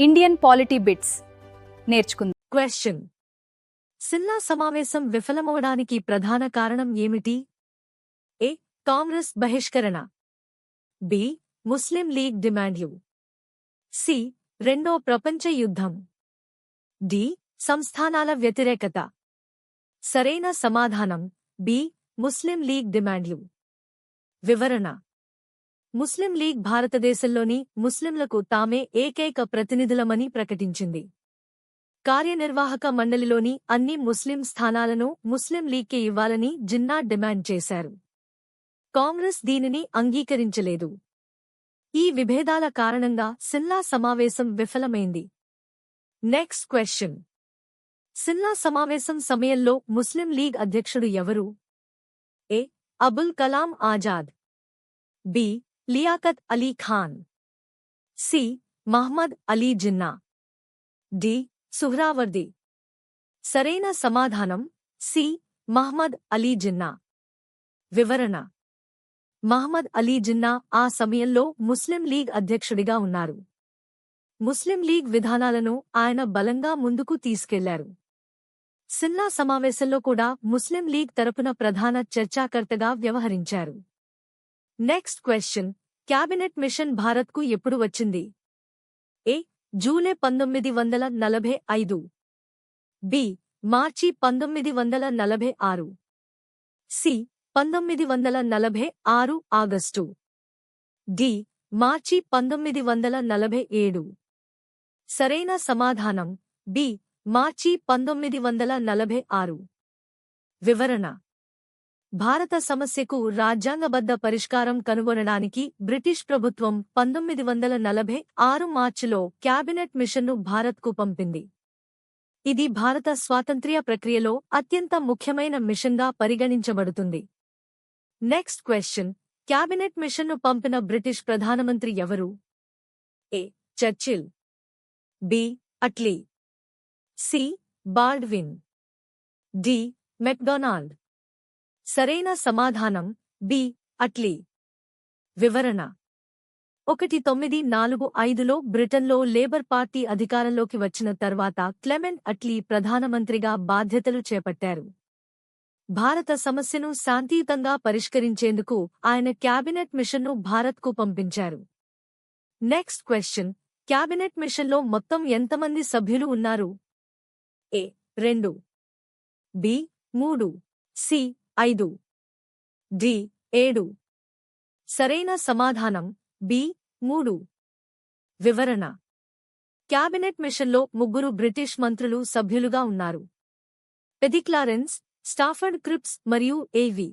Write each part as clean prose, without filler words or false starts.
Indian polity bits నేర్చుకుందాం. Question: Shimla సమావేశం విఫలమవడానికి ప్రధాన కారణం ఏమిటి? ఏ. కాంగ్రెస్ బహిష్కరణ. బి. ముస్లిం లీగ్ డిమాండ్లు. సి. రెండో ప్రపంచ యుద్ధం. డి. సంస్థానాల వ్యతిరేకత. సరైన సమాధానం బి. ముస్లిం లీగ్ డిమాండ్లు. వివరణ: ముస్లిం లీగ్ భారతదేశంలోని ముస్లింలకు తామే ఏకైక ప్రతినిధులమని ప్రకటించింది. కార్యనిర్వాహక మండలిలోని అన్ని ముస్లిం స్థానాలను ముస్లిం లీగ్కే ఇవ్వాలని జిన్నా డిమాండ్ చేశారు. కాంగ్రెస్ దీనిని అంగీకరించలేదు. ఈ విభేదాల కారణంగా సిమ్లా సమావేశం విఫలమైంది. నెక్స్ట్ క్వశ్చన్: సిమ్లా సమావేశం సమయంలో ముస్లిం లీగ్ అధ్యక్షుడు ఎవరు? A. Abul Kalam Azad. B. Liaquat Ali Khan. C. Mohammad Ali Jinnah. D. Suhrawardy. సరైన సమాధానం సి. మహ్మద్ అలీ జిన్నా. వివరణ: మహ్మద్ అలీ జిన్నా ఆ సమయంలో ముస్లిం లీగ్ అధ్యక్షుడిగా ఉన్నారు. ముస్లిం లీగ్ విధానాలను ఆయన బలంగా ముందుకు తీసుకెళ్లారు. సిమ్లా సమావేశంలో కూడా ముస్లిం లీగ్ తరపున ప్రధాన చర్చాకర్తగా వ్యవహరించారు. నెక్స్ట్ క్వశ్చన్: క్యాబినెట్ మిషన్ భారత్కు ఎప్పుడు వచ్చింది? ఏ. జూలై 1945. బి. మార్చి 1946. సి. 1946 ఆగస్టు. డి. మార్చి 1947. సరైన సమాధానం బి. మార్చి 1946. వివరణ: భారత సమస్యకు రాజ్యాంగబద్ధ పరిష్కారం కనుగొనడానికి బ్రిటిష్ ప్రభుత్వం 1946 మార్చిలో క్యాబినెట్ మిషన్ను భారత్కు పంపింది. ఇది భారత స్వాతంత్ర్య ప్రక్రియలో అత్యంత ముఖ్యమైన మిషన్గా పరిగణించబడుతుంది. నెక్స్ట్ క్వశ్చన్: క్యాబినెట్ మిషన్ను పంపిన బ్రిటిష్ ప్రధానమంత్రి ఎవరు? A. Churchill. B. Attlee. C. Baldwin. D. MacDonald. సరైన సమాధానం బి. అట్లీ. వివరణ: 1945లో బ్రిటన్లో లేబర్ పార్టీ అధికారంలోకి వచ్చిన తర్వాత క్లెమెంట్ అట్లీ ప్రధానమంత్రిగా బాధ్యతలు చేపట్టారు. భారత సమస్యను శాంతియుతంగా పరిష్కరించేందుకు ఆయన క్యాబినెట్ మిషన్ను భారత్కు పంపించారు. నెక్స్ట్ క్వశ్చన్: క్యాబినెట్ మిషన్లో మొత్తం ఎంతమంది సభ్యులు ఉన్నారు? ఏ. 2. బి. 3. సి. 5. డి. 7. సరైన సమాధానం బి. 3. వివరణ: క్యాబినెట్ మిషన్లో 3 బ్రిటిష్ మంత్రులు సభ్యులుగా ఉన్నారు. పెదిక్లారెన్స్, స్టాఫర్డ్ క్రిప్స్ మరియు ఏవి.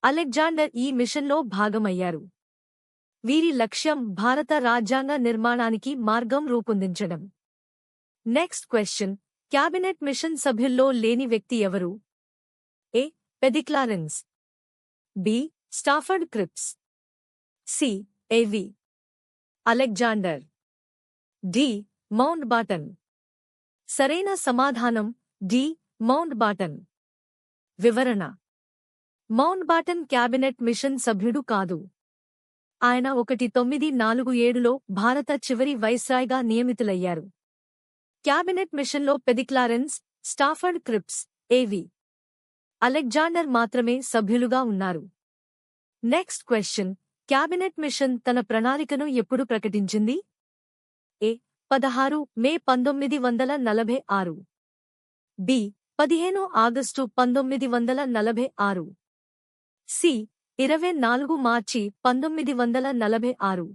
అలెగ్జాండర్ ఈ మిషన్లో భాగమయ్యారు. వీరి లక్ష్యం భారత రాజ్యాంగ నిర్మాణానికి మార్గం రూపొందించడం. నెక్స్ట్ క్వశ్చన్: క్యాబినెట్ మిషన్ సభ్యుల్లో లేని వ్యక్తి ఎవరు? ఏ. పెదిక్లారెన్స్. బి. స్టాఫర్డ్ క్రిప్స్. సి. ఏవి. అలెగ్జాండర్. డి. మౌంట్ బాటన్. సరైన సమాధానం డి. మౌంట్ బాటన్. వివరణ: మౌంట్ బాటన్ క్యాబినెట్ మిషన్ సభ్యుడు కాదు. ఆయన 1947లో భారత చివరి వైస్రాయ్గా నియమితులయ్యారు. క్యాబినెట్ మిషన్లో పెదిక్లారెన్స్, స్టాఫర్డ్ క్రిప్స్, ఏవి. అలెగ్జాండర్ మాత్రమే సభ్యులుగా ఉన్నారు. నెక్స్ట్ క్వశ్చన్: క్యాబినెట్ మిషన్ తన ప్రణాళికను ఎప్పుడు ప్రకటించింది? ఏ. 16 మే 1946. బి. 15 ఆగస్టు 1946. సి. 24 మార్చి 1946.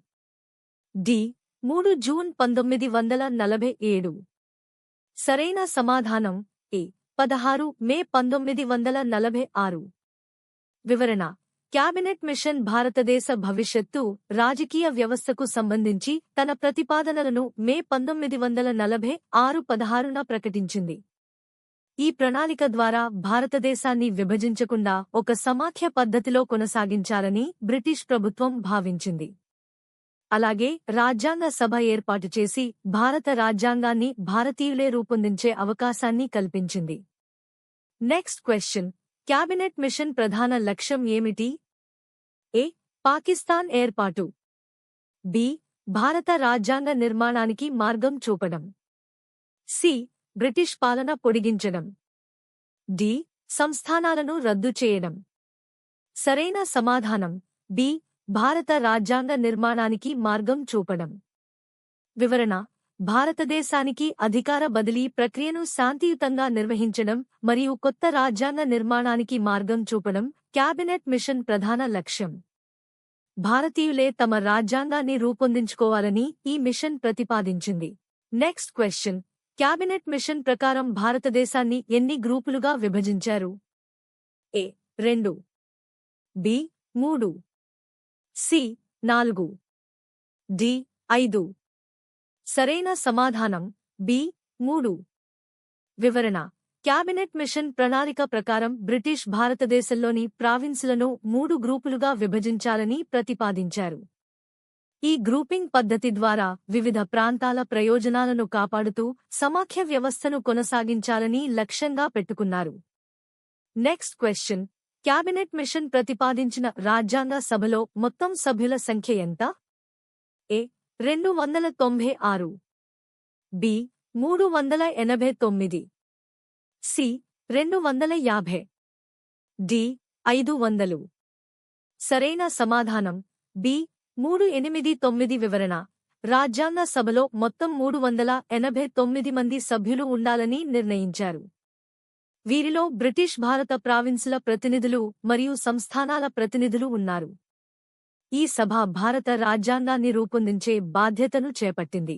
డి. 3 జూన్ 1947. సరైన సమాధానం ఏ. 16 మే 1946. వివరణ: క్యాబినెట్ మిషన్ భారతదేశ భవిష్యత్తు రాజకీయ వ్యవస్థకు సంబంధించి తన ప్రతిపాదనలను మే 1946 16న ప్రకటించింది. ఈ ప్రణాళిక ద్వారా భారతదేశాన్ని విభజించకుండా ఒక సమాఖ్య పద్ధతిలో కొనసాగించాలని బ్రిటిష్ ప్రభుత్వం భావించింది. అలాగే రాజ్యాంగ సభ ఏర్పాటు చేసి భారత రాజ్యాంగాన్ని భారతీయులే రూపొందించే అవకాశాన్ని కల్పించింది. నెక్స్ట్ క్వశ్చన్: క్యాబినెట్ మిషన్ ప్రధాన లక్ష్యం ఏమిటి? ఏ. పాకిస్తాన్ ఏర్పాటు. బి. భారత రాజ్యాంగ నిర్మాణానికి మార్గం చూపడం. సి. బ్రిటిష్ పాలన పొడిగించడం. డి. సంస్థానాలను రద్దు చేయడం. సరైన సమాధానం బి. భారత రాజ్యాంగ నిర్మాణానికి మార్గం చూపడం. వివరణ: భారతదేశానికి అధికార బదిలీ ప్రక్రియను శాంతియుతంగా నిర్వహించడం మరియు కొత్త రాజ్యాంగ నిర్మాణానికి మార్గం చూపడం క్యాబినెట్ మిషన్ ప్రధాన లక్ష్యం. భారతీయులే తమ రాజ్యాంగాన్ని రూపొందించుకోవాలని ఈ మిషన్ ప్రతిపాదించింది. నెక్స్ట్ క్వశ్చన్: క్యాబినెట్ మిషన్ ప్రకారం భారతదేశాన్ని ఎన్ని గ్రూపులుగా విభజించారు? ఏ. 2, బి. 3, సి. 4, డి. 5. సరైన సమాధానం బి. 3. వివరణ: క్యాబినెట్ మిషన్ ప్రణాళిక ప్రకారం బ్రిటిష్ భారతదేశంలోని ప్రావిన్సులను 3 గ్రూపులుగా విభజించాలని ప్రతిపాదించారు. ఈ గ్రూపింగ్ పద్ధతి ద్వారా వివిధ ప్రాంతాల ప్రయోజనాలను కాపాడుతూ సమాఖ్య వ్యవస్థను కొనసాగించాలని లక్ష్యంగా పెట్టుకున్నారు. నెక్స్ట్ క్వశ్చన్: క్యాబినెట్ మిషన్ ప్రతిపాదించిన రాజ్యాంగ సభలో మొత్తం సభ్యుల సంఖ్య ఎంత? ఏ. 296, బి. 389, సి. 250, డి. 500. సరైన సమాధానం బి. 389. వివరణ: రాజ్యాంగ సభలో మొత్తం 389 మంది సభ్యులు ఉండాలని నిర్ణయించారు. వీరిలో బ్రిటిష్ భారత ప్రావిన్సుల ప్రతినిధులు మరియు సంస్థానాల ప్రతినిధులు ఉన్నారు. ఈ సభ భారత రాజ్యాంగాన్ని రూపొందించే బాధ్యతను చేపట్టింది.